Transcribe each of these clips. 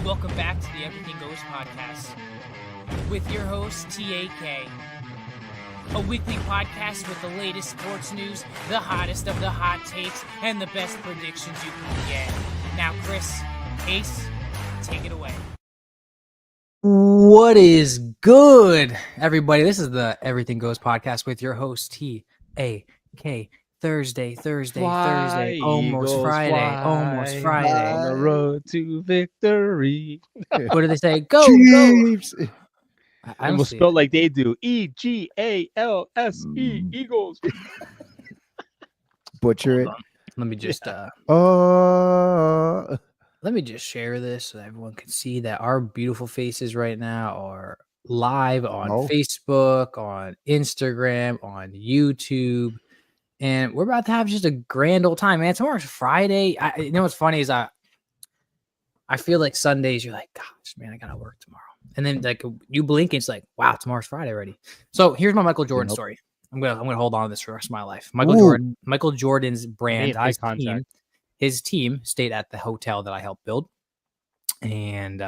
Welcome back to the Everything Goes Podcast with your host, TAK. A weekly podcast with the latest sports news, the hottest of the hot takes, and the best predictions you can get. Now, Chris, Ace, take it away. What is good, everybody? This is the Everything Goes Podcast with your host, TAK. Thursday, Fly, almost Eagles, Friday, almost Friday. On the road to victory. What do they say? Go, Chiefs. go. I And don't we'll see spell it. like they do. EGALSE, Eagles. Butcher it. Let me just Oh, let me just share this so that everyone can see that our beautiful faces right now are live on Oh. Facebook, on Instagram, on YouTube. And we're about to have just a grand old time, man. Tomorrow's Friday. You know what's funny is I feel like Sundays, you're like, gosh, man, I gotta work tomorrow. And then like you blink and it's like, wow, tomorrow's Friday already. So here's my Michael Jordan Nope. story. I'm gonna hold on to this for the rest of my life. Ooh. Michael Jordan's brand, Made eye contact. his team stayed at the hotel that I helped build. And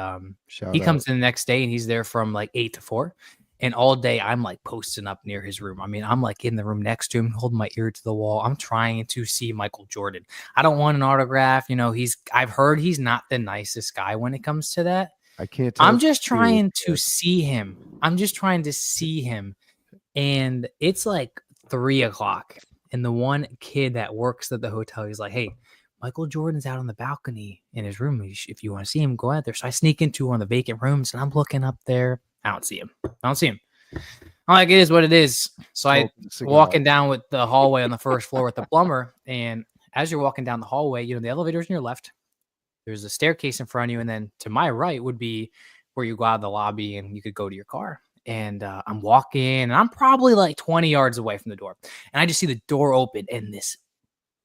shout he out. comes in the next day and he's there from like 8 to 4. And all day I'm like posting up near his room. I mean, I'm like in the room next to him, holding my ear to the wall. I'm trying to see Michael Jordan. I don't want an autograph. You know, I've heard he's not the nicest guy when it comes to that. I can't tell. I'm if just it's true. trying to see him. I'm just trying to see him. And it's like 3:00. And the one kid that works at the hotel, he's like, hey, Michael Jordan's out on the balcony in his room. If you want to see him, go out there. So I sneak into one of the vacant rooms and I'm looking up there. I don't see him. I'm like, it is what it is. So I Smoke a cigar. walking down with the hallway on the first floor with the plumber. And as you're walking down the hallway, you know, the elevator's on your left. There's a staircase in front of you. And then to my right would be where you go out of the lobby and you could go to your car. And I'm walking and I'm probably like 20 yards away from the door. And I just see the door open and this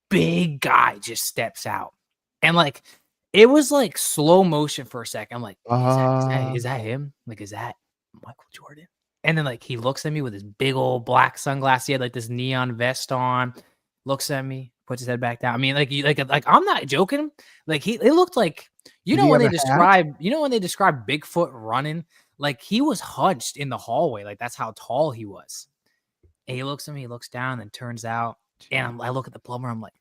big guy just steps out. And like, it was like slow motion for a second. I'm like, is that him? Like, is that Michael Jordan? And then like he looks at me with his big old black sunglasses. He had like this neon vest on, looks at me, puts his head back down. I mean, like I'm not joking. Like it looked like, Did he when have they a hat? describe Bigfoot running, like he was hunched in the hallway. Like that's how tall he was. And he looks at me, he looks down and turns out. And I look at the plumber. I'm like,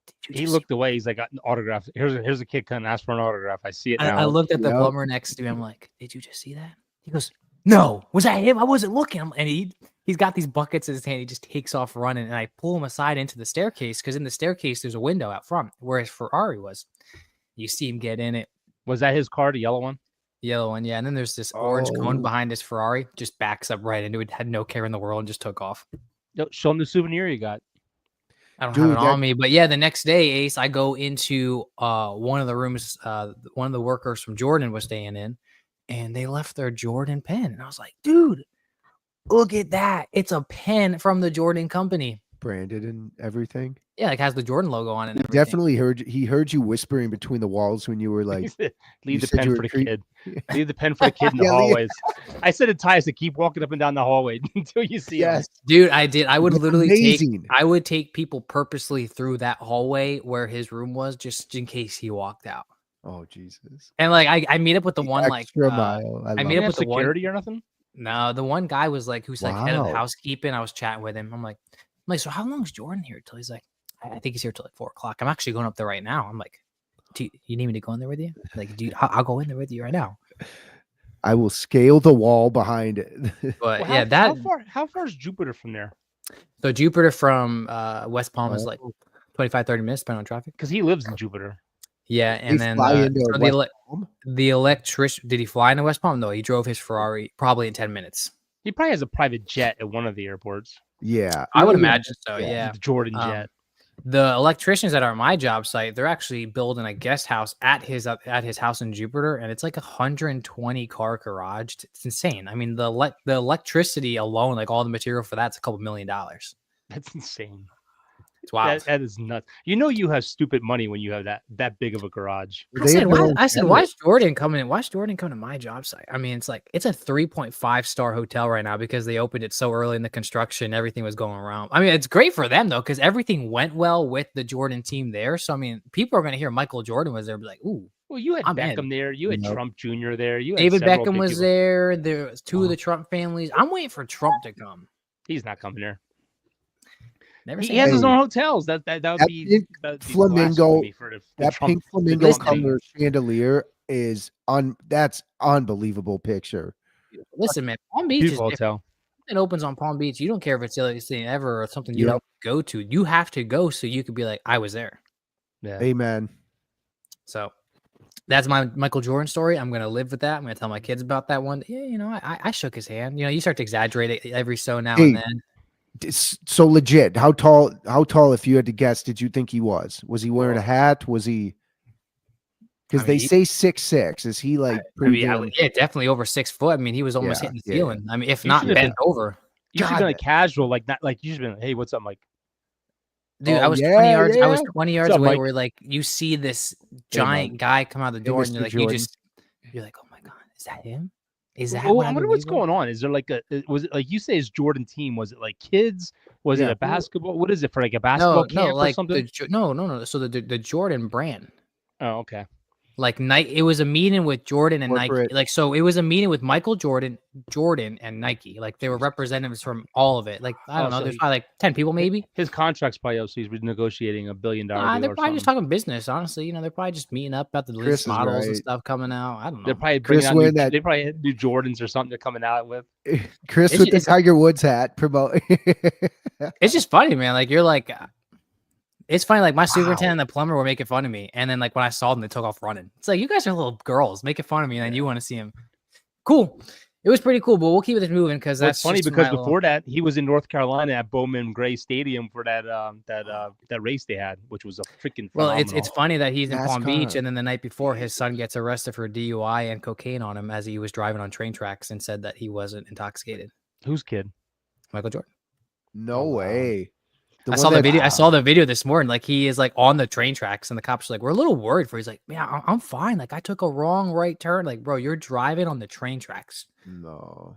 did you He just looked away. He's like, got an autograph. Here's a kid coming to ask for an autograph. I see it now. I looked at the Yep. plumber next to me. I'm like, did you just see that? He goes, no, was that him? I wasn't looking. And he's got these buckets in his hand. He just takes off running. And I pull him aside into the staircase because in the staircase, there's a window out front where his Ferrari was. You see him get in it. Was that his car, the yellow one? Yellow one. Yeah. And then there's this orange cone Oh. behind his Ferrari. Just backs up right into it. Had no care in the world and just took off. Yo, show him the souvenir you got. I don't Dude, have it that- on me, but yeah, the next day, Ace, I go into one of the rooms. One of the workers from Jordan was staying in, and they left their Jordan pen, and I was like, "Dude, look at that! It's a pen from the Jordan company. branded and everything. Yeah, like has the Jordan logo on it. And He everything. definitely heard you whispering between the walls when you were like, Leave you the said you pen were for the treat- kid. Leave the pen for the kid in the Yeah, leave- hallways. I said to Tyus to keep walking up and down the hallway until you see him. yes, Dude, I did. I would That's literally amazing. I would take people purposely through that hallway where his room was, just in case he walked out. Oh Jesus. And like I meet up with the The one like extra mile. I I love mean, You it have with the one- security or nothing? No, the one guy was like, who's like head of Wow. housekeeping. I was chatting with him. I'm like, so how long is Jordan here till? He's like, I think he's here till like 4:00. I'm actually going up there right now. I'm like, you need me to go in there with you? Like, dude, I'll go in there with you right now. I will scale the wall behind it. But Well, yeah, how far is Jupiter from there? so Jupiter from West Palm is Oh. like 25-30 minutes, depending on traffic. Because he lives in Jupiter. Yeah, and They then fly into so West Palm? the electrician, did he fly into West Palm? No, he drove his Ferrari probably in 10 minutes. He probably has a private jet at one of the airports. Yeah, I would Yeah. imagine so. Yeah. The Jordan Um, jet. The electricians that are at my job site, they're actually building a guest house at his house in Jupiter, and it's like 120 car garage. It's insane. I mean, the electricity alone, like all the material for that's a couple $1 million. That's insane. It's wild. That is nuts. You know you have stupid money when you have that big of a garage. I They said, have their own why camera. is Jordan coming in? Why is Jordan coming to my job site? I mean, it's a 3.5-star hotel right now because they opened it so early in the construction. Everything was going around. I mean, it's great for them though, because everything went well with the Jordan team there. So I mean, people are going to hear Michael Jordan was there, be like, ooh, Well, you had I'm Beckham in. there. You had Yep. Trump Jr. there. You had David several Beckham big was people. there. There was two of the Trump families. I'm waiting for Trump to come. He's not coming there. Never He say has his never. own hotels. That would That be pink flamingo, blasphemy for the that Trump, pink the flamingo Trump thing. color chandelier is that's unbelievable picture. Listen, man, Palm Beach is Beautiful different. hotel. It opens on Palm Beach. You don't care if it's the latest thing ever or something you Yep. don't go to. You have to go so you could be like, I was there. Yeah. Amen. So that's my Michael Jordan story. I'm gonna live with that. I'm gonna tell my kids about that one. Yeah, you know, I shook his hand. You know, you start to exaggerate it every so now and then. So legit, how tall, if you had to guess, did you think he was? Was he wearing a hat? Was he, because they say 6'6". Is he like pretty damn? Yeah, definitely over 6 foot. I mean, he was almost hitting the ceiling. I mean, if You not should have bent over. You should have been like casual, like not like you should have been. Hey, what's up, Mike? Dude, Oh, I was 20 yeah, yards. I was yeah. 20 yards up, away. Mike? Where like you see this Mike. giant guy come out the door, and Mr. you're like, Jordan. you're like, oh my god, is that him? Is that? Oh, what I I've wonder been what's waiting for? going on. Is there like was it like you say his Jordan team? Was it like kids? Was it Yeah. a basketball? What is it for like a basketball camp or like something? no. So the Jordan brand. Oh, okay. Like Nike, it was a meeting with Jordan and Corporate. Nike. Like, so it was a meeting with Michael Jordan, and Nike. Like, they were representatives from all of it. Like, I don't know, so there's probably like 10 people, maybe. His contract's probably up, so he's negotiating $1 billion deal They're or probably just something. talking business, honestly. You know, they're probably just meeting up about the Chris latest is models and right. stuff coming out. I don't know. They're probably Chris bringing out wearing that- they probably had new Jordans or something they're coming out with. Chris It's with the just- Tiger Woods hat promote. It's just funny, man. Like, you're like, it's funny. Like, my superintendent and the plumber were making fun of me. And then, like, when I saw them, they took off running. It's like, you guys are little girls making fun of me. And then you want to see him. Cool. It was pretty cool, but we'll keep it moving because that's funny just because my before that he was in North Carolina at Bowman Gray Stadium for that race they had, which was a freaking Well, phenomenal. it's funny that he's in Palm Beach, NASCAR. and then the night before, his son gets arrested for DUI and cocaine on him as he was driving on train tracks and said that he wasn't intoxicated. Whose kid? Michael Jordan. No Oh, wow. way. I saw the video. I saw the video this morning. Like, he is like on the train tracks, and the cops are like, "We're a little worried for." He's like, "Man, I'm fine. Like, I took a wrong right turn. Like, bro, you're driving on the train tracks. No.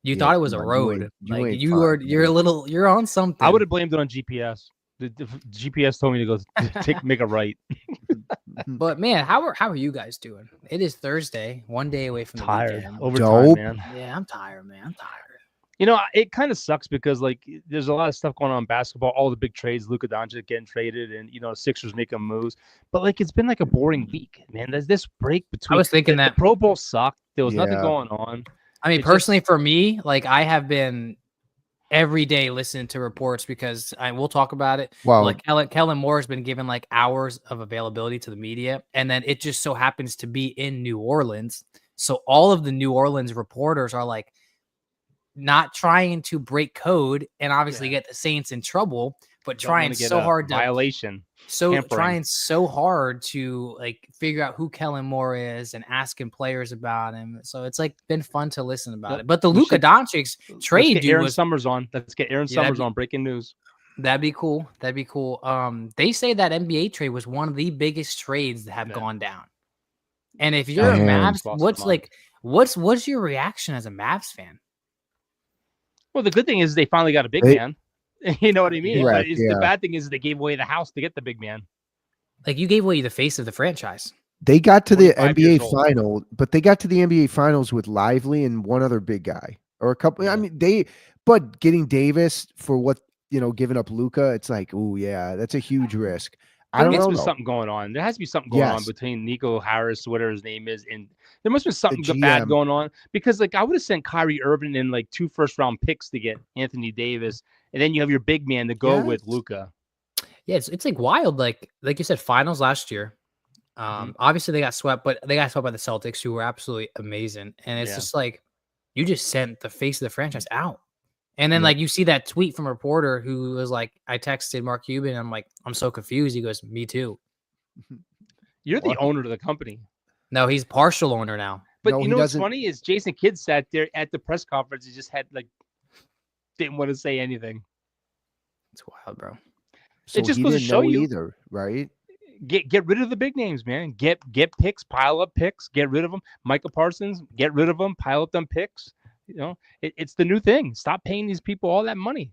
You Yeah, thought it was a come on, road. you Like, ain't you're fine, you're on something." I would have blamed it on GPS. The GPS told me to go make a right. But man, how are you guys doing? It is Thursday, one day away from the Tired. weekend. Overtime, Dope. man. Yeah, I'm tired, man. I'm tired. You know, it kind of sucks because like there's a lot of stuff going on in basketball, all the big trades, Luka Doncic getting traded, and Sixers making moves. But like it's been like a boring week, man. There's this break between. I was thinking that the Pro Bowl sucked. There was nothing Yeah. going on. I mean, It's personally, for me, like I have been every day listening to reports because we'll talk about it. Wow. Like Kellen Moore has been given like hours of availability to the media, and then it just so happens to be in New Orleans. So all of the New Orleans reporters are like not trying to break code and obviously get the Saints in trouble, but Don't wanna trying get so a hard to violation. Tampering. trying so hard to like figure out who Kellen Moore is and asking players about him. So it's like been fun to listen about it. But the we Luka should- Doncic trade Let's get dude Aaron was Summers on. Let's get Aaron Yeah, that'd Summers be- on. Breaking news. that'd be cool. That'd be cool. They say that NBA trade was one of the biggest trades that have Yeah. gone down. And if you're a Damn. Mavs, Lost their what's your reaction as a Mavs fan? Well, the good thing is they finally got a big They- man. You know what I mean? Correct, But yeah. the bad thing is they gave away the house to get the big man. Like, you gave away the face of the franchise. They got to the 25 NBA years old. final, but they got to the NBA finals with Lively and one other big guy or a couple. Yeah. I mean, but getting Davis for what, giving up Luca, it's like, oh yeah, that's a huge risk. I There don't must know. be though. something going on. There has to be something going on Yes. between Nico Harris, whatever his name is, and there must be something GM. bad going on because, like, I would have sent Kyrie Irving in like 2 first-round picks to get Anthony Davis, and then you have your big man to go with Yes. Luca. Yeah, it's like wild. Like you said, finals last year. Obviously they got swept, but they got swept by the Celtics, who were absolutely amazing. And it's Yeah. just like you just sent the face of the franchise out. And then Yeah. like you see that tweet from a reporter who was like, I texted Mark Cuban, and I'm like, I'm so confused. He goes, me too. You're the What? owner of the company. No, he's partial owner now. But No, you he know what's doesn't- funny is Jason Kidd sat there at the press conference. He just had like didn't want to say anything. It's wild, bro. So just he goes to didn't show know you. either, right? Get rid of the big names, man. Get picks, pile up picks, get rid of them. Michael Parsons, get rid of them, pile up them picks. It's the new thing. Stop paying these people all that money.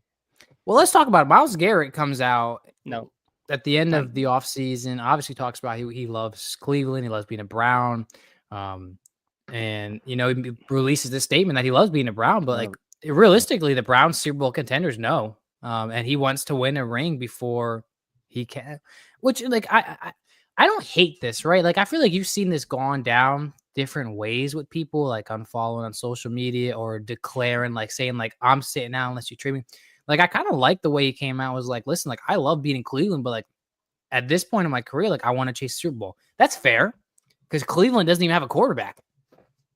Well, let's talk about it. Myles Garret comes out. No. at the end of the offseason, obviously talks about he loves Cleveland. He loves being a Brown. And, you know, he releases this statement that he loves being a Brown, but like realistically, the Browns Super Bowl contenders know. And he wants to win a ring before he can, which like, I don't hate this, right? Like, I feel like you've seen this gone down different ways with people like unfollowing on social media or declaring, like saying like, I'm sitting out unless you trade me. Like, I kind of like the way he came out, was like, listen, like I love beating Cleveland, but like at this point in my career, like I want to chase Super Bowl. That's fair because Cleveland doesn't even have a quarterback.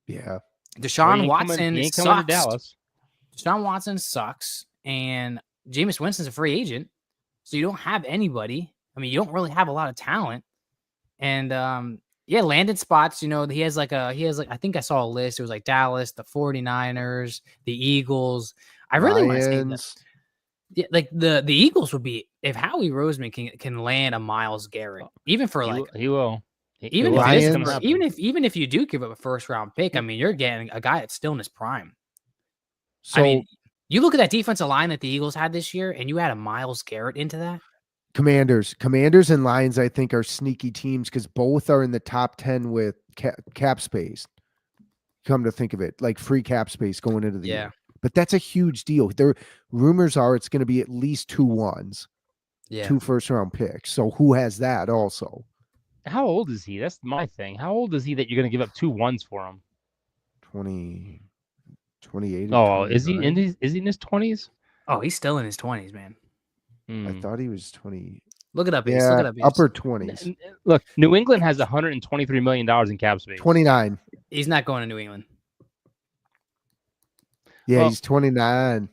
Yeah. Deshaun Watson sucks. Deshaun Watson sucks. And Jameis Winston's a free agent. So you don't have anybody. I mean, you don't really have a lot of talent. And landed spots, you know, he has like I think I saw a list. It was like Dallas, the 49ers, the Eagles. I really want to say that. Yeah, like the Eagles would be, if Howie Roseman can land a Myles Garret, even for like he will. Even if you do give up a first round pick, I mean, you're getting a guy that's still in his prime. So I mean, you look at that defensive line that the Eagles had this year, and you add a Myles Garret into that. Commanders and Lions, I think, are sneaky teams because both are in the top 10 with cap space. Come to think of it, like free cap space going into the year. But that's a huge deal. Rumors are it's going to be at least 2 1s, 2 first round picks. So who has that also? How old is he? That's my thing. How old is he that you're going to give up 2 1s for him? 28. Oh, is he in his 20s? Oh, he's still in his 20s, man. I thought he was 20. Look it up. Yeah, look it up. Upper 20s. Look, New England has $123 million in cap space. 29. He's not going to New England. Yeah, he's 29.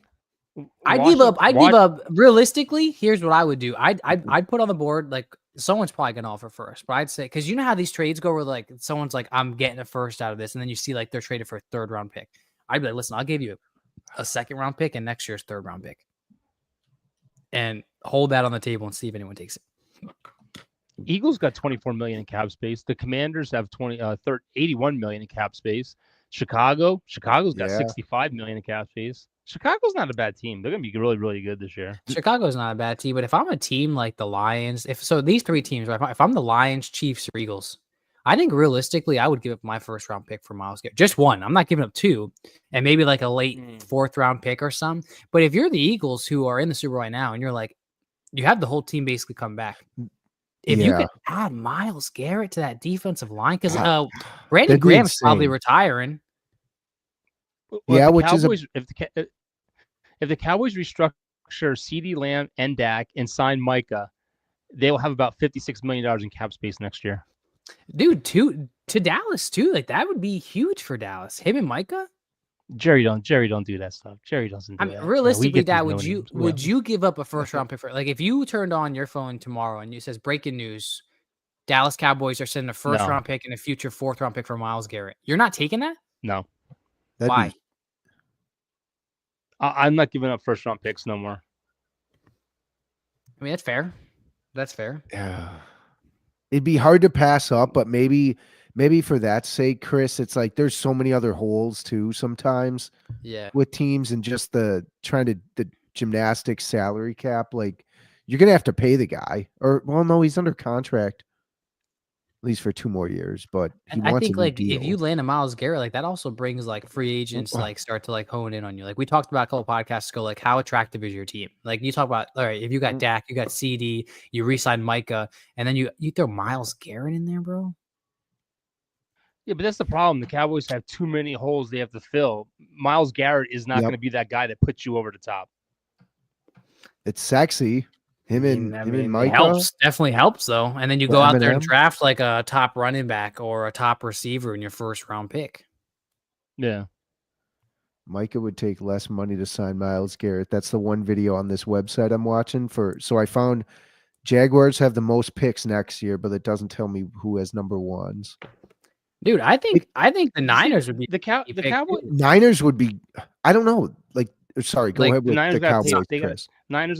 I'd give up. Realistically, here's what I would do. I'd put on the board, like, someone's probably going to offer first, but I'd say, because you know how these trades go where like someone's like, I'm getting a first out of this. And then you see like they're traded for a 3rd round pick. I'd be like, listen, I'll give you a 2nd round pick and next year's 3rd round pick. And hold that on the table and see if anyone takes it. Eagles got 24 million in cap space. The Commanders have 81 million in cap space. Chicago's got 65 million in cap space. Chicago's not a bad team. They're going to be really, really good this year. Chicago's not a bad team, but if I'm a team like the Lions, these 3 teams, right, if I'm the Lions, Chiefs, or Eagles, I think realistically, I would give up my 1st round pick for Myles Garret. Just 1. I'm not giving up 2, and maybe like a late 4th round pick or something. But if you're the Eagles who are in the Super Bowl right now, and you're like, you have the whole team basically come back. If you could add Myles Garret to that defensive line, because Brandon Graham's probably retiring. Well, if the Cowboys restructure CeeDee Lamb and Dak and sign Micah, they will have about $56 million in cap space next year. Dude, to Dallas too. Like that would be huge for Dallas. Him and Micah. Jerry don't do that stuff. Jerry doesn't do that. Realistically, Dad, would you give up a 1st round pick for, like, if you turned on your phone tomorrow and it says breaking news, Dallas Cowboys are sending a 1st round pick and a future 4th round pick for Myles Garret. You're not taking that? No. Why? I'm not giving up 1st round picks no more. I mean, that's fair. That's fair. Yeah. It'd be hard to pass up, but maybe for that sake, Chris, it's like there's so many other holes too sometimes. Yeah. With teams and just the gymnastics salary cap, like you're gonna have to pay the guy, or well, no, he's under contract at least for 2 more years. But I think like if you land a Myles Garret, like that also brings like free agents like start to like hone in on you. Like we talked about a couple podcasts ago, like how attractive is your team? Like you talk about, all right, if you got Dak, you got CD, you re-sign Micah, and then you throw Myles Garret in there, bro. Yeah, but that's the problem. The Cowboys have too many holes they have to fill. Myles Garret is not going to be that guy that puts you over the top. It's sexy. Him and Micah definitely helps though. And then you go out there and draft like a top running back or a top receiver in your 1st round pick. Yeah. Micah would take less money to sign Myles Garret. That's the one video on this website I'm watching for. So I found Jaguars have the most picks next year, but it doesn't tell me who has number 1s. Dude, I think the Niners would be the Cowboys. Niners would be. I don't know. Like, sorry, go ahead with the Cowboys. Niners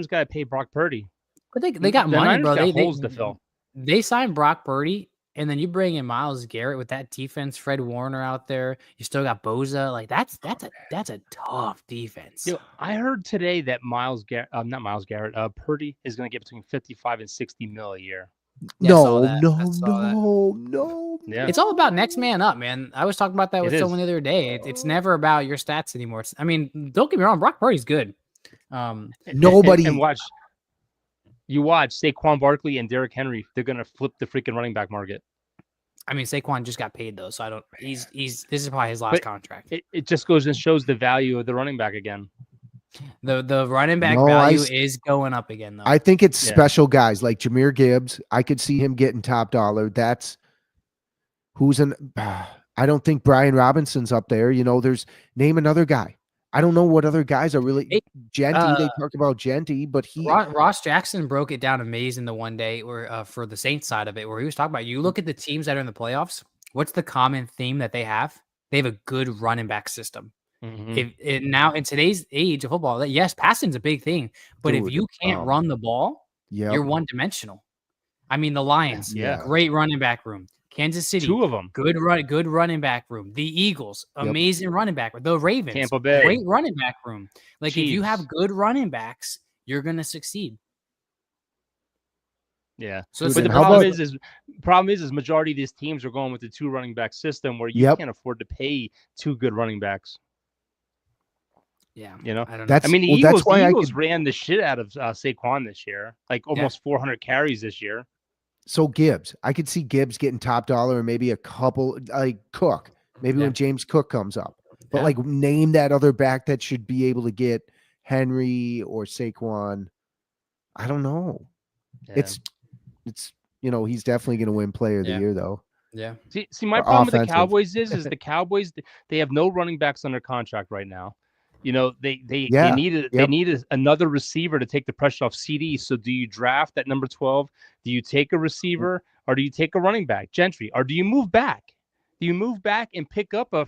got to pay Brock Purdy. But they got money, bro. Got holes to fill. They signed Brock Purdy, And then you bring in Myles Garret with that defense, Fred Warner out there. You still got Boza. Like that's a tough defense. You know, I heard today that not Myles Garrett, Purdy is going to get between 55 and 60 mil a year. Yeah, I saw No, that. I no, saw that. no. Yeah. It's all about next man up, man. I was talking about that with It someone the is. other day. It's never about your stats anymore. I mean, don't get me wrong, Brock Purdy's good. Nobody. And watch Saquon Barkley and Derrick Henry. They're going to flip the freaking running back market. I mean, Saquon just got paid though, so I don't. He's. This is probably his last contract. It just goes and shows the value of the running back again. The running back value is going up again though. I think it's special guys like Jahmyr Gibbs. I could see him getting top dollar. That's who's in. I don't think Brian Robinson's up there. You know, name another guy. I don't know what other guys are really. Genty, they talked about Genty, but Ross Jackson broke it down amazing the one day where for the Saints side of it, where he was talking about you look at the teams that are in the playoffs. What's the common theme that they have? They have a good running back system. Mm-hmm. Now in today's age of football, yes, passing's a big thing, but if you can't run the ball, you're one dimensional. I mean, the Lions, great running back room. Kansas City, 2 of them, good running back room. The Eagles, amazing running back room. The Ravens, Tampa Bay, great running back room. Like Chiefs. if you have good running backs, you're gonna succeed. Yeah. So but the problem is majority of these teams are going with the 2 running back system where you can't afford to pay 2 good running backs. Yeah, you know, I don't know. I mean, the Eagles ran the shit out of Saquon this year, like almost 400 carries this year. So Gibbs, I could see Gibbs getting top dollar and maybe a couple like Cook, maybe when James Cook comes up. But like name that other back that should be able to get Henry or Saquon. I don't know. Yeah. It's you know, he's definitely going to win player of the year though. Yeah. See my problem with the Cowboys is the Cowboys they have no running backs under contract right now. You know, they needed another receiver to take the pressure off CD. So do you draft at number 12? Do you take a receiver or do you take a running back, Gentry? Or do you move back? Do you move back and pick up the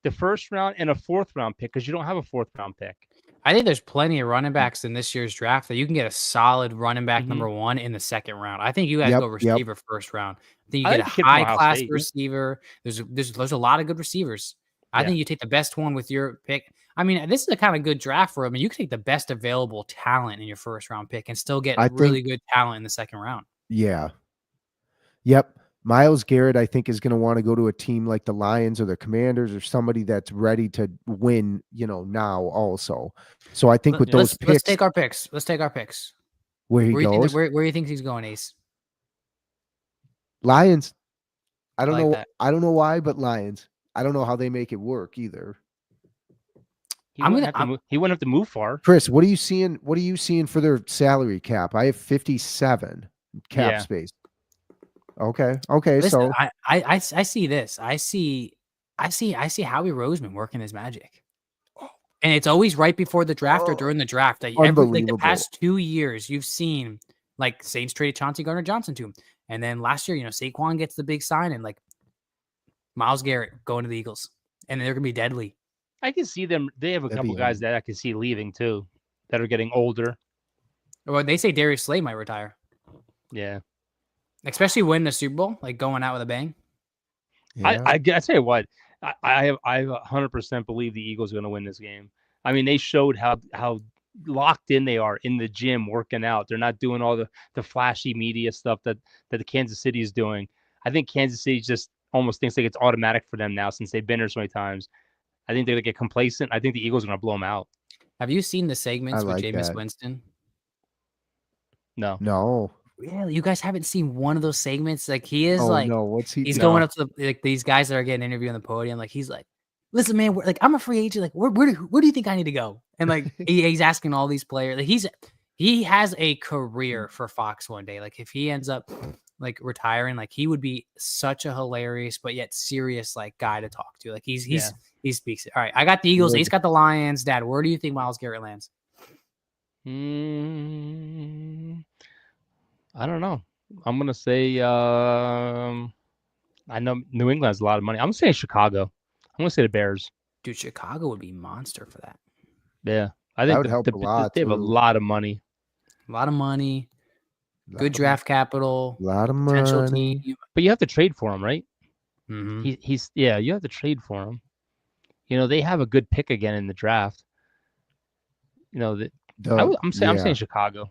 1st round and a 4th round pick because you don't have a 4th round pick? I think there's plenty of running backs in this year's draft that you can get a solid running back number 1 in the 2nd round. I think you guys go receiver 1st round. I think you get a high class receiver. There's a lot of good receivers. I think you take the best one with your pick. I mean, this is a kind of good draft for him. I mean, you can take the best available talent in your 1st round pick and still get really good talent in the 2nd round. Yeah. Yep. Myles Garret, I think, is going to want to go to a team like the Lions or the Commanders or somebody that's ready to win, you know, now also. So I think with those picks. Let's take our picks. Where he goes. Where do you think he's going, Ace? Lions. I don't know. That. I don't know why, but Lions. I don't know how they make it work either. He wouldn't have to move far. Chris, what are you seeing? What are you seeing for their salary cap? I have 57 cap space. Okay. Listen, so I see this. I see Howie Roseman working his magic. And it's always right before the draft or during the draft. Like the past 2 years, you've seen like Saints traded Chauncey Gardner-Johnson to him. And then last year, you know, Saquon gets the big sign and like Myles Garret going to the Eagles. And they're going to be deadly. I can see them. They have a couple guys that I can see leaving too that are getting older. Well, they say Darius Slay might retire. Yeah. Especially winning the Super Bowl, like going out with a bang. Yeah. I tell you what, I 100% believe the Eagles are going to win this game. I mean, they showed how locked in they are in the gym working out. They're not doing all the flashy media stuff that the Kansas City is doing. I think Kansas City just almost thinks like it's automatic for them now since they've been there so many times. I think they're going to get complacent. I think the Eagles are going to blow them out. Have you seen the segments with Jameis Winston? No. Really? You guys haven't seen one of those segments? Like he is what's he? He's going up to these guys that are getting interviewed on the podium. Like he's like, listen, man, I'm a free agent. Like where do you think I need to go? And like he's asking all these players. Like he has a career for Fox one day. Like if he ends up like retiring, like he would be such a hilarious but yet serious like guy to talk to. Like he speaks it. All right, I got the Eagles. He's got the Lions. Dad, where do you think Myles Garret lands? I don't know. I'm gonna say I know New England has a lot of money. I'm gonna say Chicago. I'm gonna say the Bears. Dude, Chicago would be monster for that. Yeah, I think that would help a lot. They have a lot of money. A lot of money. Good draft capital. A lot of Potential money. team. But you have to trade for him, right? Mhm. You have to trade for him. They have a good pick again in the draft. I'm saying Chicago.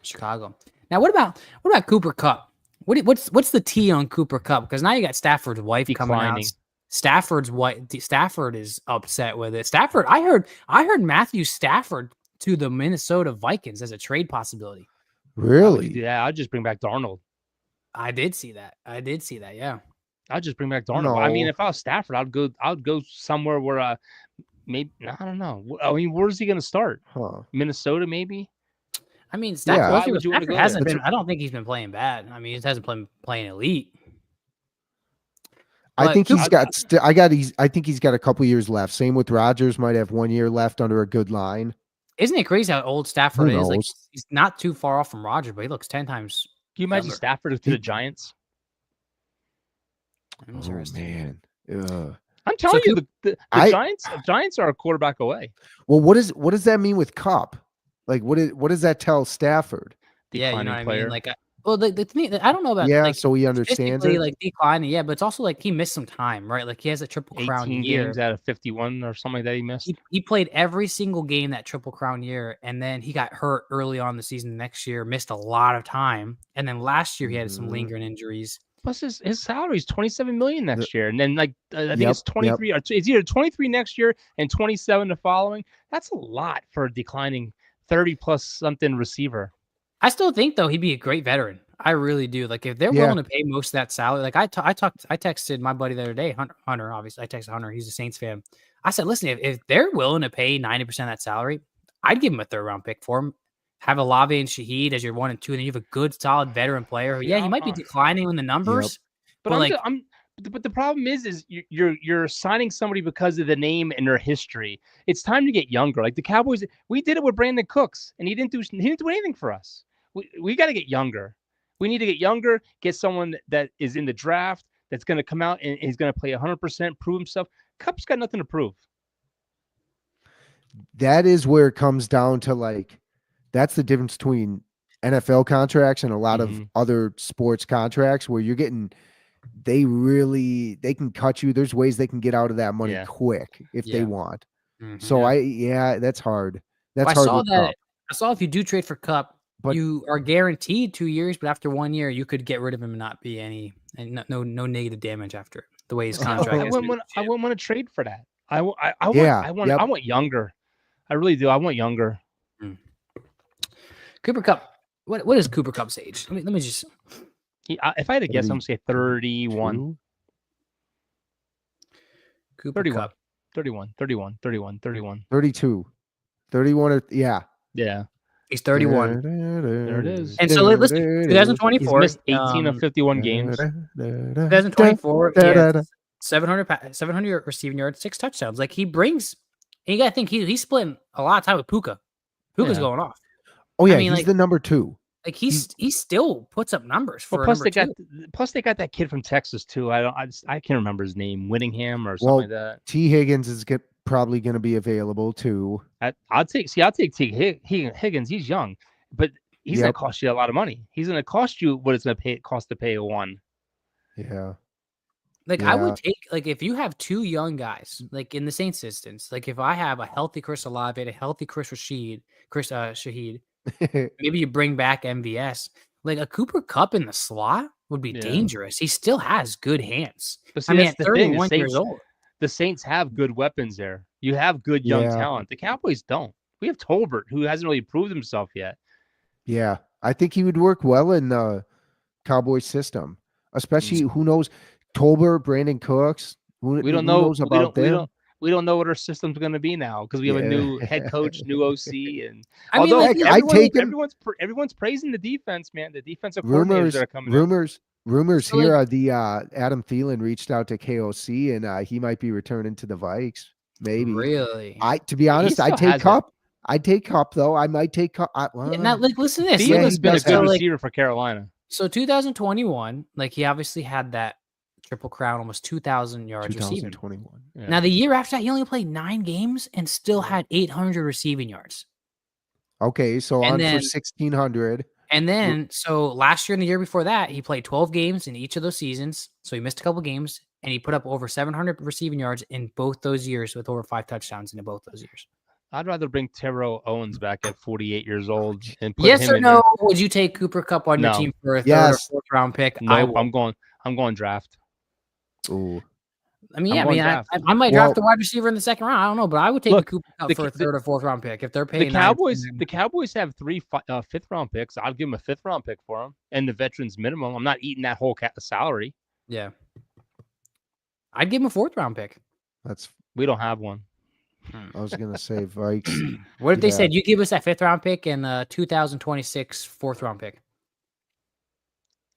Chicago. Now, what about Cooper Kupp? What's the T on Cooper Kupp? Because now you got Stafford's wife coming out. Stafford is upset with it. Stafford, I heard Matthew Stafford to the Minnesota Vikings as a trade possibility. Really? Yeah, I'd just bring back Darnold. I did see that. Yeah. I'd just bring back Darnold. No. I mean, if I was Stafford, I'd go somewhere where maybe I don't know. I mean, where's he going to start? Minnesota, maybe. I mean, Stafford, Stafford hasn't been. I don't think he's been playing bad. I mean, he hasn't been playing elite. I think he's got. I think he's got a couple years left. Same with Rodgers. Might have 1 year left under a good line. Isn't it crazy how old Stafford is? Like he's not too far off from Rodgers, but he looks 10 times. Can you imagine younger. Stafford to the Giants? Oh man. I'm telling you, the Giants are a quarterback away. Well, what does that mean with Kupp? Like, what does that tell Stafford? Yeah, you know what I mean. Like, the thing I don't know about. Yeah, like, so he understands it. Like declining, yeah, but it's also like he missed some time, right? Like he has a Triple Crown 18 year. games out of 51 or something like that. He missed. He played every single game that Triple Crown year, and then he got hurt early on the season. Next year, missed a lot of time, and then last year he had some lingering injuries. Plus his salary is $27 million next year, and then I think it's 23. It's either 23 next year and 27 the following. That's a lot for a declining 30+ something receiver. I still think though he'd be a great veteran. I really do. Like if they're willing to pay most of that salary, like I texted my buddy the other day, Hunter. Obviously, I texted Hunter. He's a Saints fan. I said, listen, if they're willing to pay 90% of that salary, I'd give him a 3rd round pick for him. Have Olave and Shaheed as your 1 and 2, and then you have a good, solid veteran player. Yeah, he might be declining in the numbers, but but the problem is you're signing somebody because of the name and their history. It's time to get younger. Like the Cowboys, we did it with Brandon Cooks, and he didn't do anything for us. We got to get younger. We need to get younger. Get someone that is in the draft that's going to come out and he's going to play 100%, prove himself. Kupp's got nothing to prove. That is where it comes down to like. That's the difference between NFL contracts and a lot of other sports contracts where you're getting, they can cut you. There's ways they can get out of that money quick if they want. So that's hard. That's hard. I saw if you do trade for Kupp, but you are guaranteed 2 years, but after 1 year, you could get rid of him and not be no negative damage after it, the way his contract is. I wouldn't want to trade for that. I want younger. I really do. I want younger. Cooper Kupp. What is Cooper Kupp's age? Let me just. If I had to guess, I'm gonna say 31. Cooper 31. Kupp. 31. 32. 31 Yeah. He's 31. There it is. And so let's do 2024. He's missed 18 of 51 games. 2024. 700 receiving yards, 6 touchdowns. Like he brings. And you gotta think he's splitting a lot of time with Puka. Puka's going off. Oh yeah, he's the number 2. Like he still puts up numbers for plus they got that kid from Texas too. I can't remember his name, Whittingham or something like that. T. Higgins is probably going to be available too. I'll take T. Higgins. He's young, but he's going to cost you a lot of money. He's going to cost you what it's going to cost to pay a 1. Yeah. I would take, like, if you have 2 young guys, like in the Saints instance, like if I have a healthy Chris Olave and a healthy Shaheed, maybe you bring back MVS. Like a Cooper Kupp in the slot would be dangerous. He still has good hands. But see, I mean, at 31 years old. The Saints have good weapons there. You have good young talent. The Cowboys don't. We have Tolbert, who hasn't really proved himself yet. Yeah, I think he would work well in the Cowboys system, especially who knows Tolbert, Brandon Cooks. We don't know about them. We don't know what our system's going to be now because we have a new head coach, new OC, and everyone's praising the defense, man. The defensive coordinators that are coming. Rumors here are the Adam Thielen reached out to KOC and he might be returning to the Vikes. Maybe. Really? To be honest, I'd take Kupp. I'd take Kupp though. I might take Kupp. Now, like, listen to this. Thielen's been a good receiver for Carolina. So 2021, like he obviously had that Triple Crown, almost 2,000 yards receiving. 2021. Yeah. Now the year after that, he only played 9 games and still had 800 receiving yards. Okay, so on for 1,600. And then, so last year and the year before that, he played 12 games in each of those seasons. So he missed a couple games, and he put up over 700 receiving yards in both those years with over 5 touchdowns in both those years. I'd rather bring Terrell Owens back at 48 years old and put yes him or in no? there. Would you take Cooper Kupp on your No. team for a third Yes. or fourth round pick? No, I'm going draft. Ooh. I mean, I'm going I draft. might draft a wide receiver in the second round. I don't know, but I would take Look, a Cooper Kupp the- for a third or fourth round pick if they're paying. The Cowboys have 3 fifth round picks. I'll give them a 5th round pick for them and the veterans minimum. I'm not eating that whole salary. Yeah, I'd give him a 4th round pick. We don't have one. I was gonna say Vikes. What if they Yeah. said you give us that 5th round pick and a 2026 4th round pick?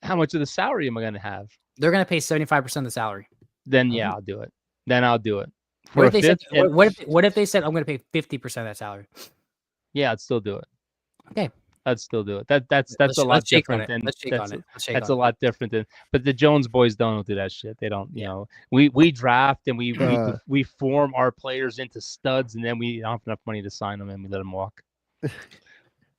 How much of the salary am I going to have? They're going to pay 75% of the salary. Then yeah, I'll do it. For What a if they said? fifth and- What if they said I'm going to pay 50% of that salary? Yeah, I'd still do it. Okay. I'd still do it. That's Let's a lot shake on different it. than Let's shake on it. Let's shake that's on a it. lot different than. But the Jones boys don't do that shit. They don't. You Yeah. know, we draft and Uh. we form our players into studs, and then we don't have enough money to sign them, and we let them walk.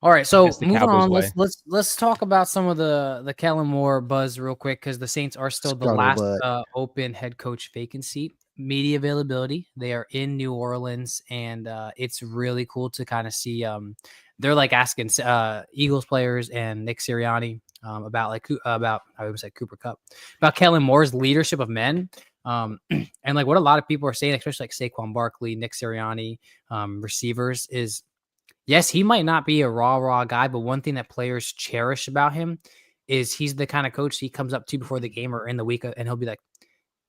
All right, so It's the moving Cowboys' on. way. Let's talk about some of the Kellen Moore buzz real quick because the Saints are still the last Scuttlebutt. open head coach vacancy. Media availability. They are in New Orleans, and it's really cool to kind of see. They're like asking Eagles players and Nick Sirianni about I would say Cooper Kupp, about Kellen Moore's leadership of men. And like what a lot of people are saying, especially like Saquon Barkley, Nick Sirianni, receivers is. Yes, he might not be a raw guy, but one thing that players cherish about him is he's the kind of coach he comes up to before the game or in the week, and he'll be like,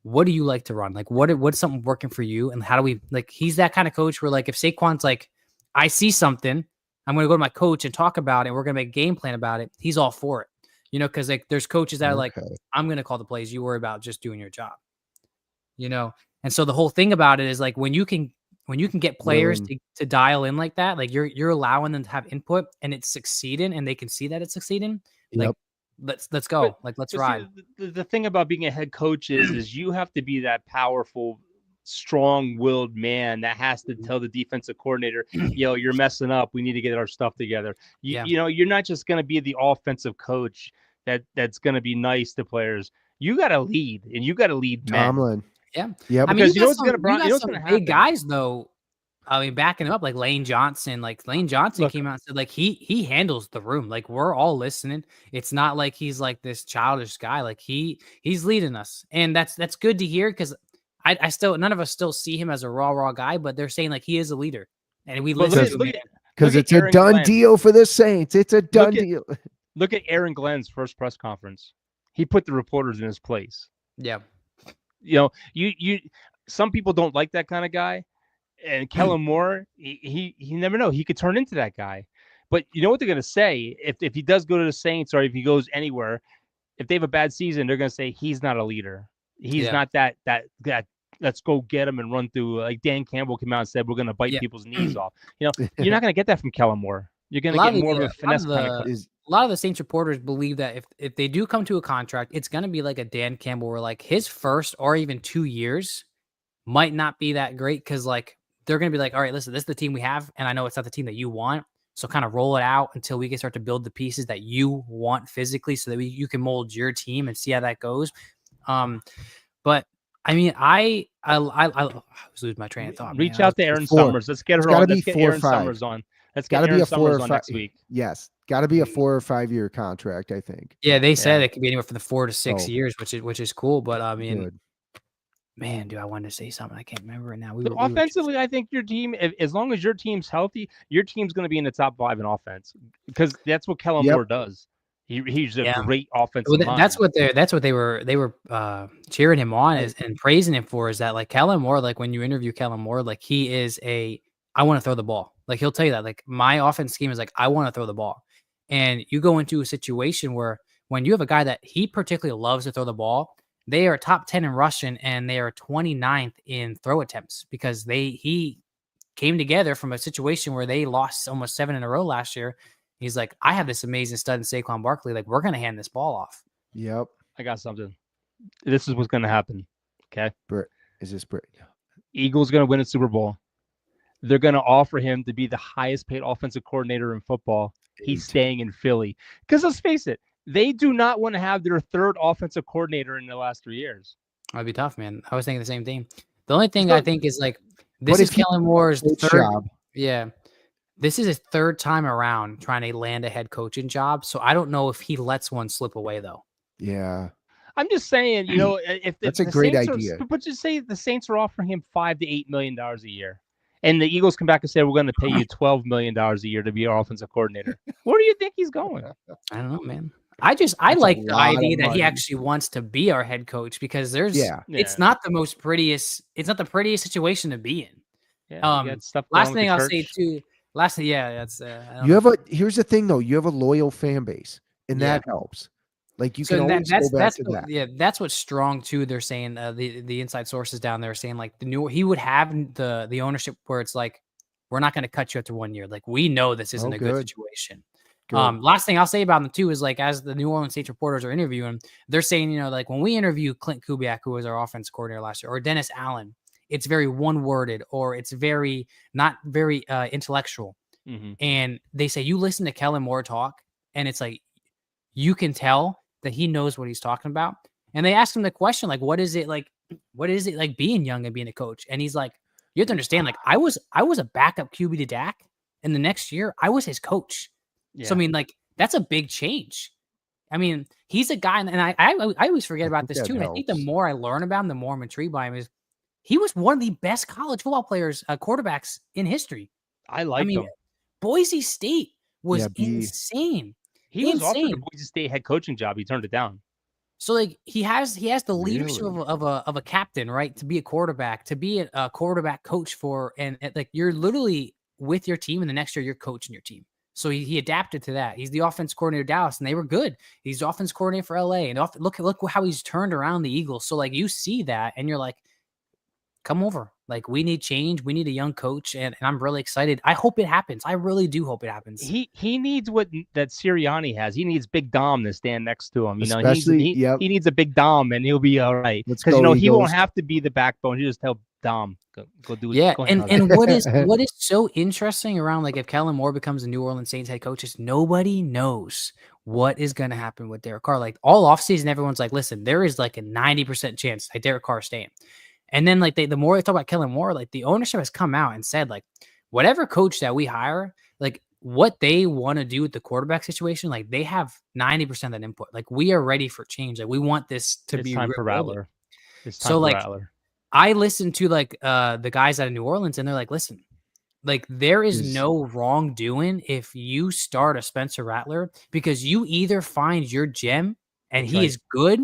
"What do you like to run? Like, what's something working for you? And how do we like?" He's that kind of coach where, like, if Saquon's like, "I see something, I'm going to go to my coach and talk about it. And we're going to make a game plan about it." He's all for it, you know, because like there's coaches that are like, Okay. "I'm going to call the plays. You worry about just doing your job," you know. And so the whole thing about it is like when you can get players to dial in like that, like you're allowing them to have input and it's succeeding and they can see that it's succeeding. Like let's go. Let's ride. See, the thing about being a head coach is you have to be that powerful, strong-willed man that has to tell the defensive coordinator, yo, you're messing up. We need to get our stuff together. You know, you're not just going to be the offensive coach that's going to be nice to players. You got to lead, and you got to lead men. Tomlin. Yeah. Yeah. I mean, Because you know got what's some, gonna you got some happen. big guys though. I mean, backing him up like Lane Johnson. Like Lane Johnson Look, came out and said like he handles the room. Like we're all listening. It's not like he's like this childish guy. Like he's leading us, and that's good to hear because I still none of us still see him as a raw guy, but they're saying like he is a leader, and we But listen to look him. Because at it's a Aaron done Glenn. deal for the Saints. It's a done deal. Look at Aaron Glenn's first press conference. He put the reporters in his place. Yeah. You know, you some people don't like that kind of guy. And Kellen Moore, he never know. He could turn into that guy. But you know what they're going to say? If he does go to the Saints or if he goes anywhere, if they have a bad season, they're going to say he's not a leader. He's not that let's go get him and run through. Like Dan Campbell came out and said, we're going to bite people's knees off. You know, you're not going to get that from Kellen Moore. You're going to get more of a finesse kind of coach. A lot of the Saints reporters believe that if they do come to a contract, it's going to be like a Dan Campbell where like his first or even 2 years might not be that great because like they're going to be like, all right, listen, this is the team we have, and I know it's not the team that you want, so kind of roll it out until we can start to build the pieces that you want physically so that you can mold your team and see how that goes. But I mean, I was losing my train of thought. Reach out to Aaron Summers. Let's get her on. Let's get Aaron Summers on. Let's get Aaron Summers on next week. Yes. Got to be a 4 or 5 year contract, I think. Yeah, they said it could be anywhere from the 4 to 6 years, which is cool. But I mean, Good. man, do I want to say something? I can't remember right now. Offensively, I think your team, as long as your team's healthy, your team's going to be in the top 5 in offense because that's what Kellen Moore does. He's a great offensive mind. That's what they were cheering him on and praising him for is that like Kellen Moore, like when you interview Kellen Moore, like he is I want to throw the ball. Like he'll tell you that like my offense scheme is like I want to throw the ball. And you go into a situation where when you have a guy that he particularly loves to throw the ball, they are top 10 in rushing and they are 29th in throw attempts because he came together from a situation where they lost almost 7 in a row last year. He's like, I have this amazing stud in Saquon Barkley. Like, we're going to hand this ball off. Yep. I got something. This is what's going to happen. Okay. Is this Brit? Eagles going to win a Super Bowl. They're going to offer him to be the highest paid offensive coordinator in football. he's staying in Philly. Because let's face it, they do not want to have their third offensive coordinator in the last 3 years. That'd be tough, man. I was thinking the same thing. The only thing I think is like this is Kellen Moore's third job. Yeah. This is his third time around trying to land a head coaching job. So I don't know if he lets one slip away though. Yeah. I'm just saying, if that's a great idea. But just say the Saints are offering him $5 to $8 million a year, and the Eagles come back and say we're going to pay you $12 million a year to be our offensive coordinator. Where do you think he's going? I don't know, man. I like the idea that he actually wants to be our head coach because it's not the most prettiest. It's not the prettiest situation to be in. Yeah, last thing I'll say too. That's here's the thing though. You have a loyal fan base, and that helps. Like you can always go back to that. Yeah, that's what's strong too. They're saying the inside sources down there are saying like he would have the ownership where it's like we're not going to cut you after 1 year. Like we know this isn't a good situation. Last thing I'll say about them too is like as the New Orleans Saints reporters are interviewing, they're saying like when we interview Clint Kubiak, who was our offense coordinator last year, or Dennis Allen, it's very one-worded or it's not very intellectual. Mm-hmm. And they say you listen to Kellen Moore talk, and it's like you can tell that he knows what he's talking about. And they asked him the question like, what is it like being young and being a coach? And he's like, you have to understand, like I was a backup QB to Dak, and the next year I was his coach. Yeah. So I mean, like that's a big change. I mean, he's a guy, and I always forget about this too. And I think the more I learn about him, the more I'm intrigued by him. Is he was one of the best college football players, quarterbacks in history. I mean, him. Boise State was insane. He was offered a Boise State head coaching job. He turned it down. So like he has the leadership of a captain, right? To be a quarterback, to be a quarterback coach and like you're literally with your team, and the next year you're coaching your team. So he adapted to that. He's the offense coordinator of Dallas, and they were good. He's the offense coordinator for LA, and look how he's turned around the Eagles. So like you see that, and you're like, come over. Like we need change. We need a young coach, and I'm really excited. I hope it happens. I really do hope it happens. He needs what that Sirianni has. He needs Big Dom to stand next to him. He needs a Big Dom, and he'll be all right. Because he won't have to be the backbone. He just tell Dom go do it. Yeah, and what is so interesting around like if Kellen Moore becomes a New Orleans Saints head coach is nobody knows what is going to happen with Derek Carr. Like all offseason, everyone's like, listen, there is like a 90% chance that Derek Carr is staying. And then like the more they talk about Kellen Moore, like the ownership has come out and said like whatever coach that we hire, like what they want to do with the quarterback situation, like they have 90% of that input. Like we are ready for change. Like we want this to be time for Rattler. It's time so for like Rattler. I listened to like the guys out of New Orleans, and they're like, listen, like there is no wrongdoing if you start a Spencer Rattler because you either find your gem and he is good,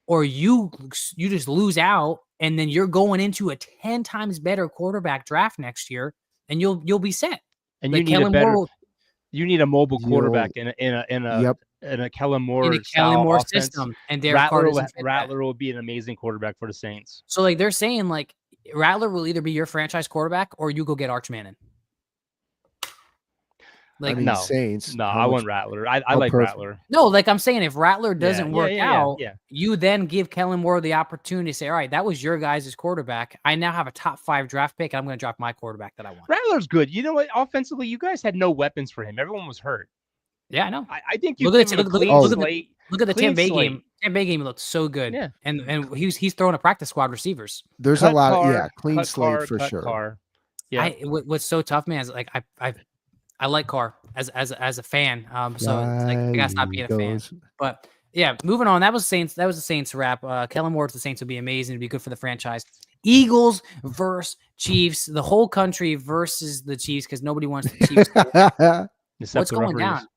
or you just lose out. And then you're going into a 10 times better quarterback draft next year, and you'll be set. And like you need a mobile quarterback in a Kellen Moore system. And Rattler will be an amazing quarterback for the Saints. So like they're saying like Rattler will either be your franchise quarterback or you go get Arch Manning. Like Saints. No, I want Rattler. I like Rattler. No, like I'm saying, if Rattler doesn't work out, you then give Kellen Moore the opportunity to say, all right, that was your guys' quarterback. I now have a top 5 draft pick, and I'm going to drop my quarterback that I want. Rattler's good. You know what? Offensively, you guys had no weapons for him. Everyone was hurt. Yeah, I know. I think you look at the Tampa Bay game. Tampa Bay game looked so good. Yeah, and he's throwing a practice squad receivers. There's a lot of clean slate for sure. Carr. Yeah. What's so tough, man, is like I like Carr as a fan. So it's like I gotta stop being a fan. But yeah, moving on. That was the Saints wrap. Kellen Moore to the Saints would be amazing. It'd be good for the franchise. Eagles versus Chiefs. The whole country versus the Chiefs because nobody wants the Chiefs. What's going down?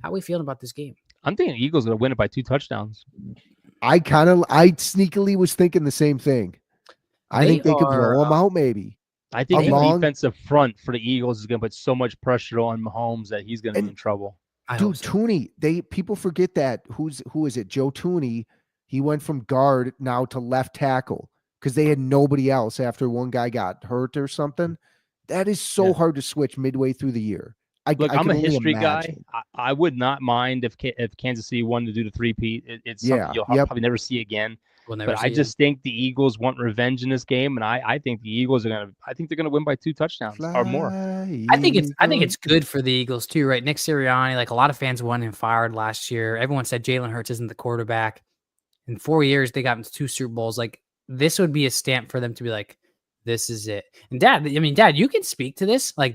How are we feeling about this game? I'm thinking Eagles are gonna win it by 2 touchdowns. I sneakily was thinking the same thing. I think they could blow them out, maybe. I think the defensive front for the Eagles is going to put so much pressure on Mahomes that he's going to be in trouble. Dude, Tooney, people forget that. Who is it? Joe Tooney. He went from guard now to left tackle because they had nobody else after one guy got hurt or something. That is so hard to switch midway through the year. I'm a history guy. I would not mind if Kansas City wanted to do the 3-peat. It's something you'll probably never see again. We'll never But see I just think the Eagles want revenge in this game, and I think the Eagles are gonna. I think they're gonna win by 2 touchdowns or more. I think it's good for the Eagles too, right? Nick Sirianni, like a lot of fans wanted him fired last year. Everyone said Jalen Hurts isn't the quarterback. In 4 years, they got into 2 Super Bowls. Like this would be a stamp for them to be like, this is it. And Dad, you can speak to this. Like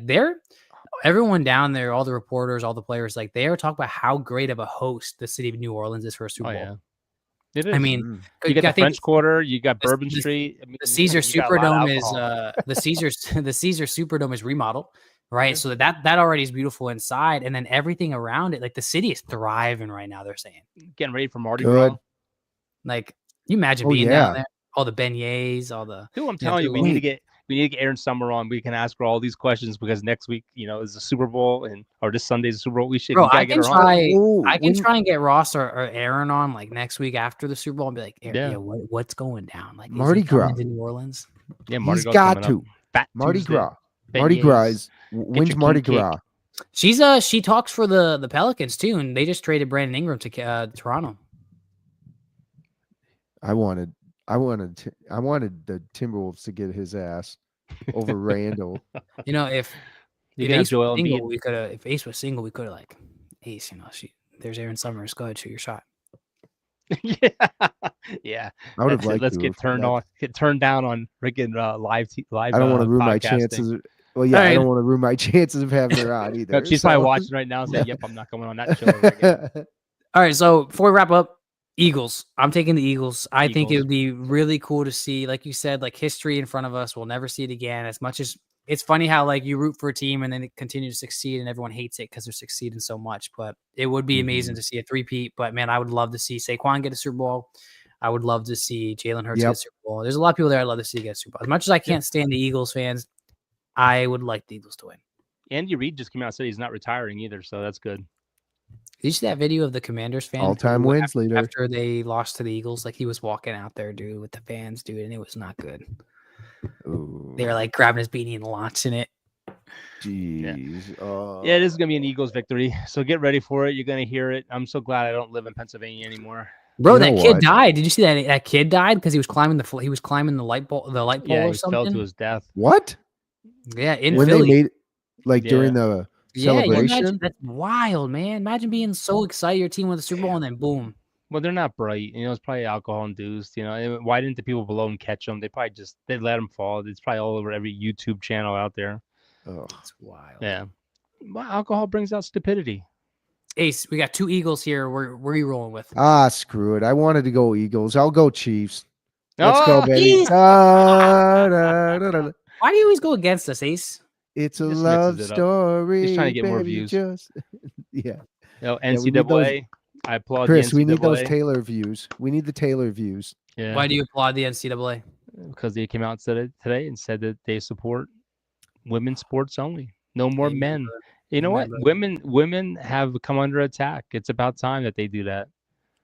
everyone down there, all the reporters, all the players, like they are talking about how great of a host the city of New Orleans is for a Super Bowl. Yeah. It is. I mean, you got the French Quarter, you got Bourbon Street. I mean, the Caesar Superdome is the Caesar Superdome is remodeled, right? Yeah. So that already is beautiful inside, and then everything around it, like the city is thriving right now. They're saying getting ready for Mardi Gras. Like you imagine being down there, all the beignets, all the. Dude, I'm telling you, we need to get Aaron Summer on. We can ask her all these questions because next week, is the Super Bowl or this Sunday's the Super Bowl. I can try and get Ross or Aaron on like next week after the Super Bowl and be like, what's going down? Like Mardi Gras in New Orleans. Yeah, Mardi Gras. Got to Mardi Gras. Mardi Gras. When's Mardi Gras? She talks for the Pelicans too, and they just traded Brandon Ingram to Toronto. I wanted the Timberwolves to get his ass over Randall. If Ace was single, we could have like Ace. There's Aaron Summers. Go ahead, shoot your shot. Yeah. I would have liked. Let's get turned down on freaking live. I don't want to ruin my chances. Well, yeah, I don't want to ruin my chances of having her on either. She's probably watching right now and saying, "Yep, I'm not going on that show again." All right, so before we wrap up. Eagles. I'm taking the Eagles. I think it would be really cool to see, like you said, like history in front of us. We'll never see it again. As much as it's funny how like you root for a team and then it continues to succeed and everyone hates it because they're succeeding so much. But it would be amazing to see a three-peat. But man, I would love to see Saquon get a Super Bowl. I would love to see Jalen Hurts get a Super Bowl. There's a lot of people there I'd love to see get a Super Bowl. As much as I can't stand the Eagles fans, I would like the Eagles to win. Andy Reid just came out and said he's not retiring either, so that's good. Did you see that video of the Commanders fan? All-time wins leader. After they lost to the Eagles, like he was walking out there, dude, with the fans, dude, and it was not good. Ooh. They were like grabbing his beanie and launching it. Jeez. Yeah, this is going to be an Eagles victory, so get ready for it. You're going to hear it. I'm so glad I don't live in Pennsylvania anymore. Bro, that kid died. Did you see that? That kid died because he was climbing the light pole or something? Fell to his death. What? Yeah, in when Philly. They made during the celebration. That's wild, man. Imagine being so excited your team won the Super Bowl and then boom. Well, they're not bright. It's probably alcohol induced. Why didn't the people below them catch them? They let them fall. It's probably all over every YouTube channel out there. Oh, that's wild. Yeah. Well, alcohol brings out stupidity. Ace, we got 2 Eagles here. Where are you rolling with? Screw it. I wanted to go Eagles. I'll go Chiefs. Let's go, baby. Why do you always go against us, Ace? It's a love story. He's trying to get more views. NCAA. I applaud Chris, the NCAA. We need those Taylor views. We need the Taylor views. Yeah. Why do you applaud the NCAA? Because they came out and said it today and said that they support women's sports only. No more men. You know what? Women have come under attack. It's about time that they do that.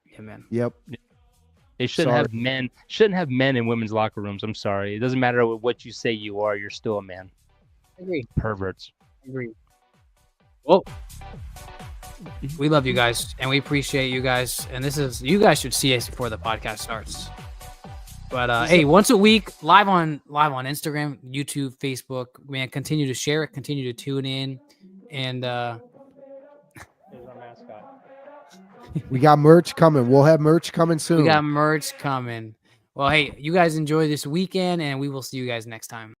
Yeah, man. Yep. They shouldn't have men. Shouldn't have men in women's locker rooms. I'm sorry. It doesn't matter what you say you are. You're still a man. Agree. Perverts. Agree. Well, we love you guys and we appreciate you guys. And you guys should see us before the podcast starts. But hey, once a week, live on Instagram, YouTube, Facebook. Man, continue to share it, continue to tune in, and there's our mascot. We got merch coming. We'll have merch coming soon. We got merch coming. Well, hey, you guys enjoy this weekend, and we will see you guys next time.